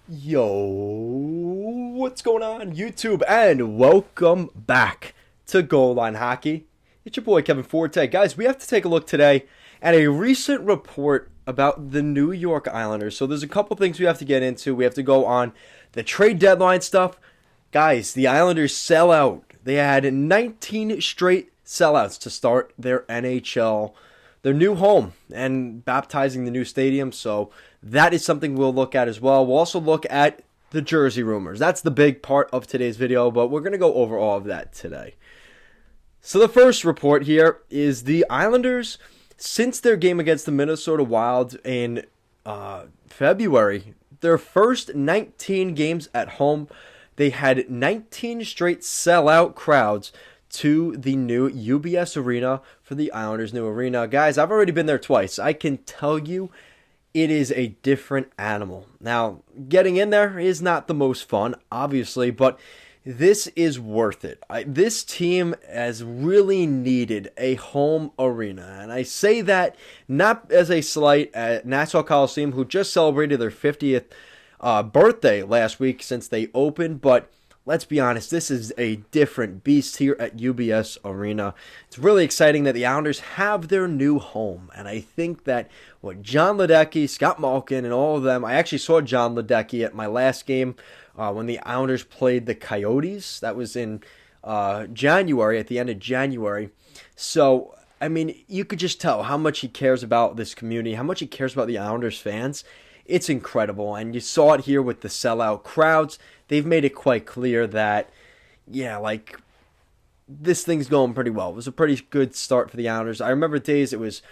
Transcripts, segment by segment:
Yo, what's going on, YouTube? And welcome back to Goal Line Hockey. It's your boy Kevin Forte. Guys, we have to take a look today at a recent report about the New York Islanders. So there's a couple things we have to get into. We have to go on the trade deadline stuff. Guys, the Islanders sell out. They had 19 straight sellouts to start their their new home, and baptizing the new stadium. So that is something we'll look at as well. We'll also look at the jersey rumors. That's the big part of today's video, but we're going to go over all of that today. So the first report here is the Islanders, since their game against the Minnesota Wild in February, their first 19 games at home, they had 19 straight sellout crowds to the new UBS Arena for the Islanders' new arena. Guys, I've already been there twice. I can tell you it is a different animal. Now, getting in there is not the most fun, obviously, but this is worth it. This team has really needed a home arena, and I say that not as a slight at Nassau Coliseum, who just celebrated their 50th birthday last week since they opened, but let's be honest, this is a different beast here at UBS Arena. It's really exciting that the Islanders have their new home. And I think that what John Ledecky, Scott Malkin, and all of them, I actually saw John Ledecky at my last game when the Islanders played the Coyotes. That was in January, at the end of January. So, I mean, you could just tell how much he cares about this community, how much he cares about the Islanders fans. It's incredible, and you saw it here with the sellout crowds. They've made it quite clear that, yeah, like, this thing's going pretty well. It was a pretty good start for the Islanders. I remember it was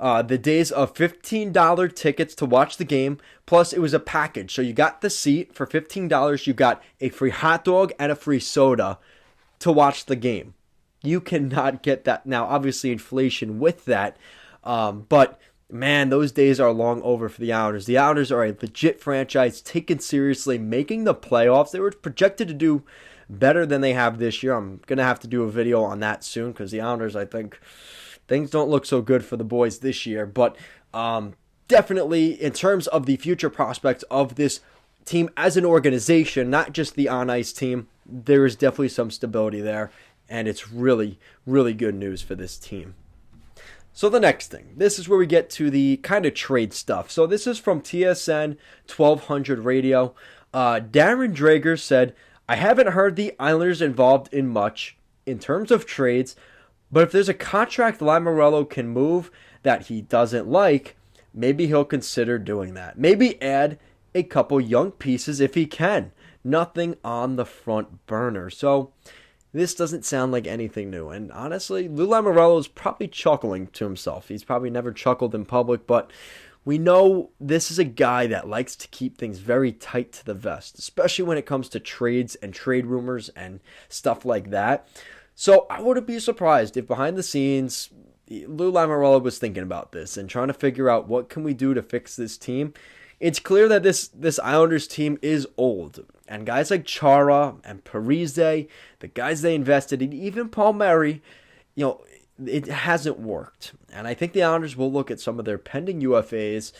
the days of $15 tickets to watch the game, plus it was a package. So you got the seat for $15, you got a free hot dog and a free soda to watch the game. You cannot get that now. Obviously, inflation with that, but man, those days are long over for the Islanders. The Islanders are a legit franchise, taken seriously, making the playoffs. They were projected to do better than they have this year. I'm going to have to do a video on that soon because the Islanders, I think, things don't look so good for the boys this year. But definitely, in terms of the future prospects of this team as an organization, not just the on-ice team, there is definitely some stability there. And it's really, really good news for this team. So the next thing, this is where we get to the kind of trade stuff. So this is from TSN 1200 Radio. Darren Drager said, I haven't heard the Islanders involved in much in terms of trades, but if there's a contract Lamoriello can move that he doesn't like, maybe he'll consider doing that. Maybe add a couple young pieces if he can. Nothing on the front burner. So this doesn't sound like anything new. And honestly, Lou Lamoriello is probably chuckling to himself. He's probably never chuckled in public, but we know this is a guy that likes to keep things very tight to the vest, especially when it comes to trades and trade rumors and stuff like that. So I wouldn't be surprised if behind the scenes, Lou Lamoriello was thinking about this and trying to figure out what can we do to fix this team. It's clear that this Islanders team is old. And guys like Chara and Parise, the guys they invested in, even Palmieri, it hasn't worked. And I think the Islanders will look at some of their pending UFAs.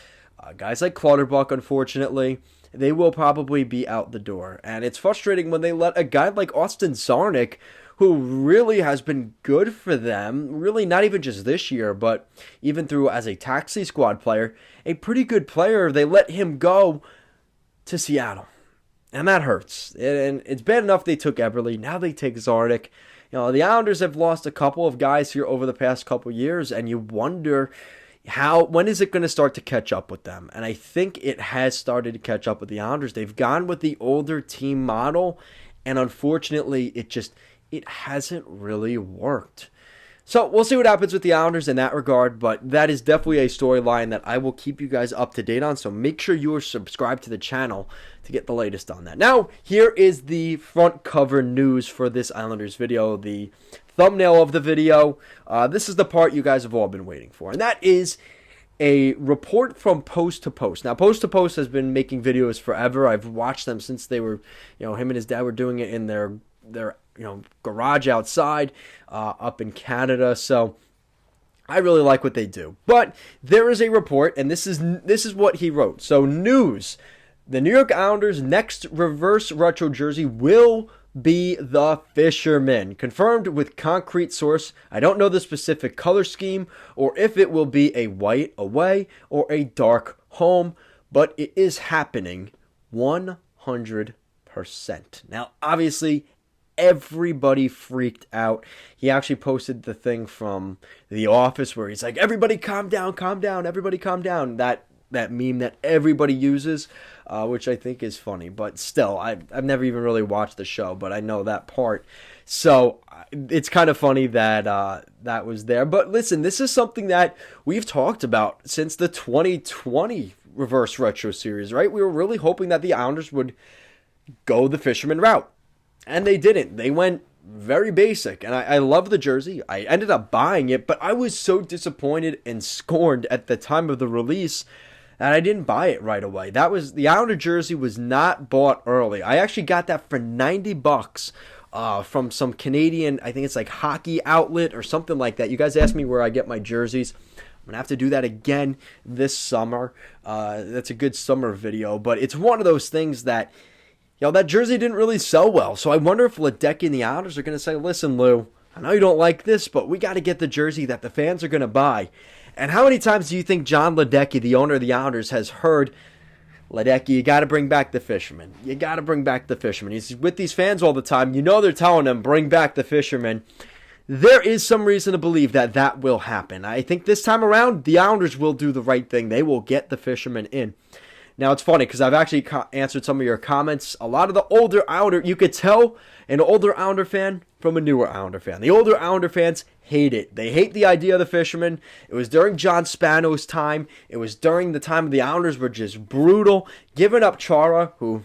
Guys like Clutterbuck, unfortunately, they will probably be out the door. And it's frustrating when they let a guy like Austin Czarnik, who really has been good for them, really not even just this year, but even through as a taxi squad player, a pretty good player, they let him go to Seattle. And that hurts. And it's bad enough they took Eberle. Now they take Czarnik. The Islanders have lost a couple of guys here over the past couple years, and you wonder when is it going to start to catch up with them? And I think it has started to catch up with the Islanders. They've gone with the older team model, and unfortunately, it hasn't really worked. So we'll see what happens with the Islanders in that regard, but that is definitely a storyline that I will keep you guys up to date on, so make sure you are subscribed to the channel to get the latest on that. Now, here is the front cover news for this Islanders video, the thumbnail of the video. This is the part you guys have all been waiting for, and that is a report from Post to Post. Now, Post to Post has been making videos forever. I've watched them since they were, him and his dad were doing it in their garage outside up in Canada. So I really like what they do. But there is a report, and this is what he wrote. So news The New York Islanders' next reverse retro jersey will be the Fisherman, confirmed with concrete source. I don't know the specific color scheme or if it will be a white away or a dark home, but it is happening 100%. Now, obviously, everybody freaked out. He actually posted the thing from The Office where he's like, everybody calm down, everybody calm down. That meme that everybody uses, which I think is funny. But still, I've never even really watched the show, but I know that part. So it's kind of funny that that was there. But listen, this is something that we've talked about since the 2020 Reverse Retro Series, right? We were really hoping that the Islanders would go the Fisherman route. And they didn't. They went very basic. And I love the jersey. I ended up buying it, but I was so disappointed and scorned at the time of the release that I didn't buy it right away. The Islander jersey was not bought early. I actually got that for $90 from some Canadian, I think it's like hockey outlet or something like that. You guys asked me where I get my jerseys. I'm going to have to do that again this summer. That's a good summer video, but it's one of those things that, that jersey didn't really sell well. So I wonder if Ledecky and the Islanders are going to say, listen, Lou, I know you don't like this, but we got to get the jersey that the fans are going to buy. And how many times do you think John Ledecky, the owner of the Islanders, has heard, Ledecky, you got to bring back the Fisherman. You got to bring back the Fisherman. He's with these fans all the time. You know they're telling him, bring back the Fisherman. There is some reason to believe that that will happen. I think this time around, the Islanders will do the right thing. They will get the Fisherman in. Now, it's funny because I've actually answered some of your comments. A lot of the older Islander, you could tell an older Islander fan from a newer Islander fan. The older Islander fans hate it. They hate the idea of the Fisherman. It was during John Spano's time. It was during the time of the Islanders were just brutal. Giving up Chara, who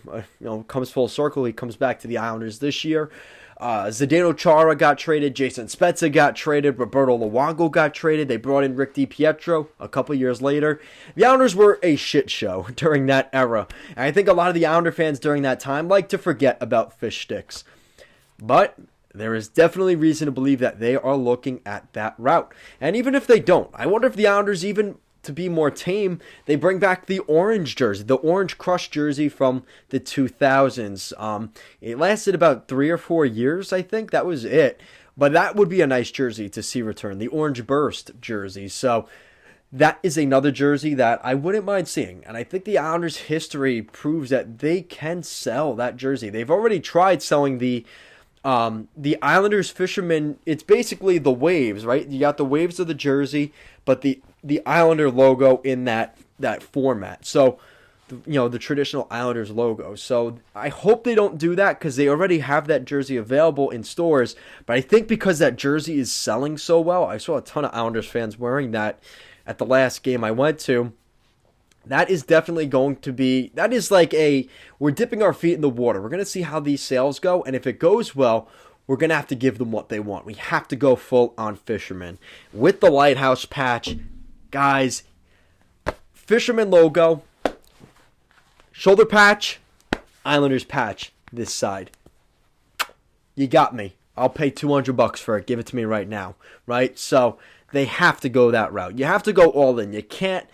comes full circle. He comes back to the Islanders this year. Zdeno Chara got traded. Jason Spezza got traded. Roberto Luongo got traded. They brought in Rick DiPietro a couple years later. The Islanders were a shit show during that era. And I think a lot of the Islander fans during that time like to forget about fish sticks. But there is definitely reason to believe that they are looking at that route. And even if they don't, I wonder if the Islanders, even to be more tame, they bring back the orange jersey, the orange crush jersey from the 2000s. It lasted about 3 or 4 years, I think. That was it. But that would be a nice jersey to see return, the orange burst jersey. So that is another jersey that I wouldn't mind seeing. And I think the Islanders' history proves that they can sell that jersey. They've already tried selling the Islanders Fisherman. It's basically the waves, right? You got the waves of the jersey, but the Islander logo in that format. So, the traditional Islanders logo. So I hope they don't do that because they already have that jersey available in stores. But I think because that jersey is selling so well, I saw a ton of Islanders fans wearing that at the last game I went to. That is definitely going to be, that is like we're dipping our feet in the water. We're going to see how these sales go. And if it goes well, we're going to have to give them what they want. We have to go full on Fisherman. With the lighthouse patch, guys, Fisherman logo, shoulder patch, Islanders patch this side. You got me. I'll pay $200 for it. Give it to me right now. Right? So they have to go that route. You have to go all in. You can't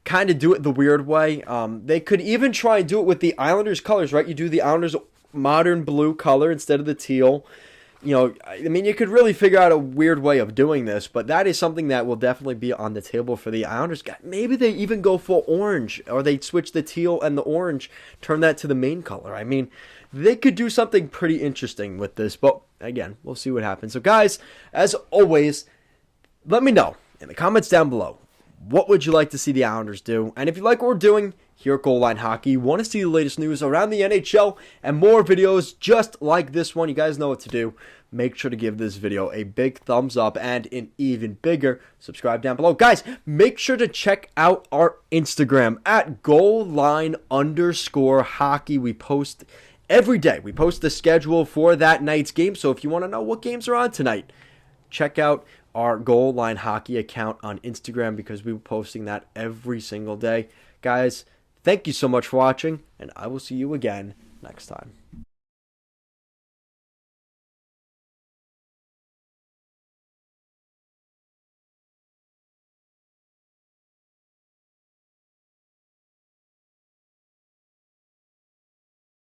kind of do it the weird way. They could even try and do it with the Islanders colors, right? You do the Islanders modern blue color instead of the teal. You could really figure out a weird way of doing this, but that is something that will definitely be on the table for the Islanders. Maybe they even go full orange, or they switch the teal and the orange, turn that to the main color. They could do something pretty interesting with this, but again, we'll see what happens. So guys, as always, let me know in the comments down below. What would you like to see the Islanders do? And if you like what we're doing here at Goal Line Hockey, you want to see the latest news around the NHL and more videos just like this one, you guys know what to do. Make sure to give this video a big thumbs up and an even bigger subscribe down below. Guys, make sure to check out our Instagram at goalline_hockey. We post every day. We post the schedule for that night's game. So if you want to know what games are on tonight, check out our Goal Line Hockey account on Instagram because we're posting that every single day. Guys, thank you so much for watching, and I will see you again next time.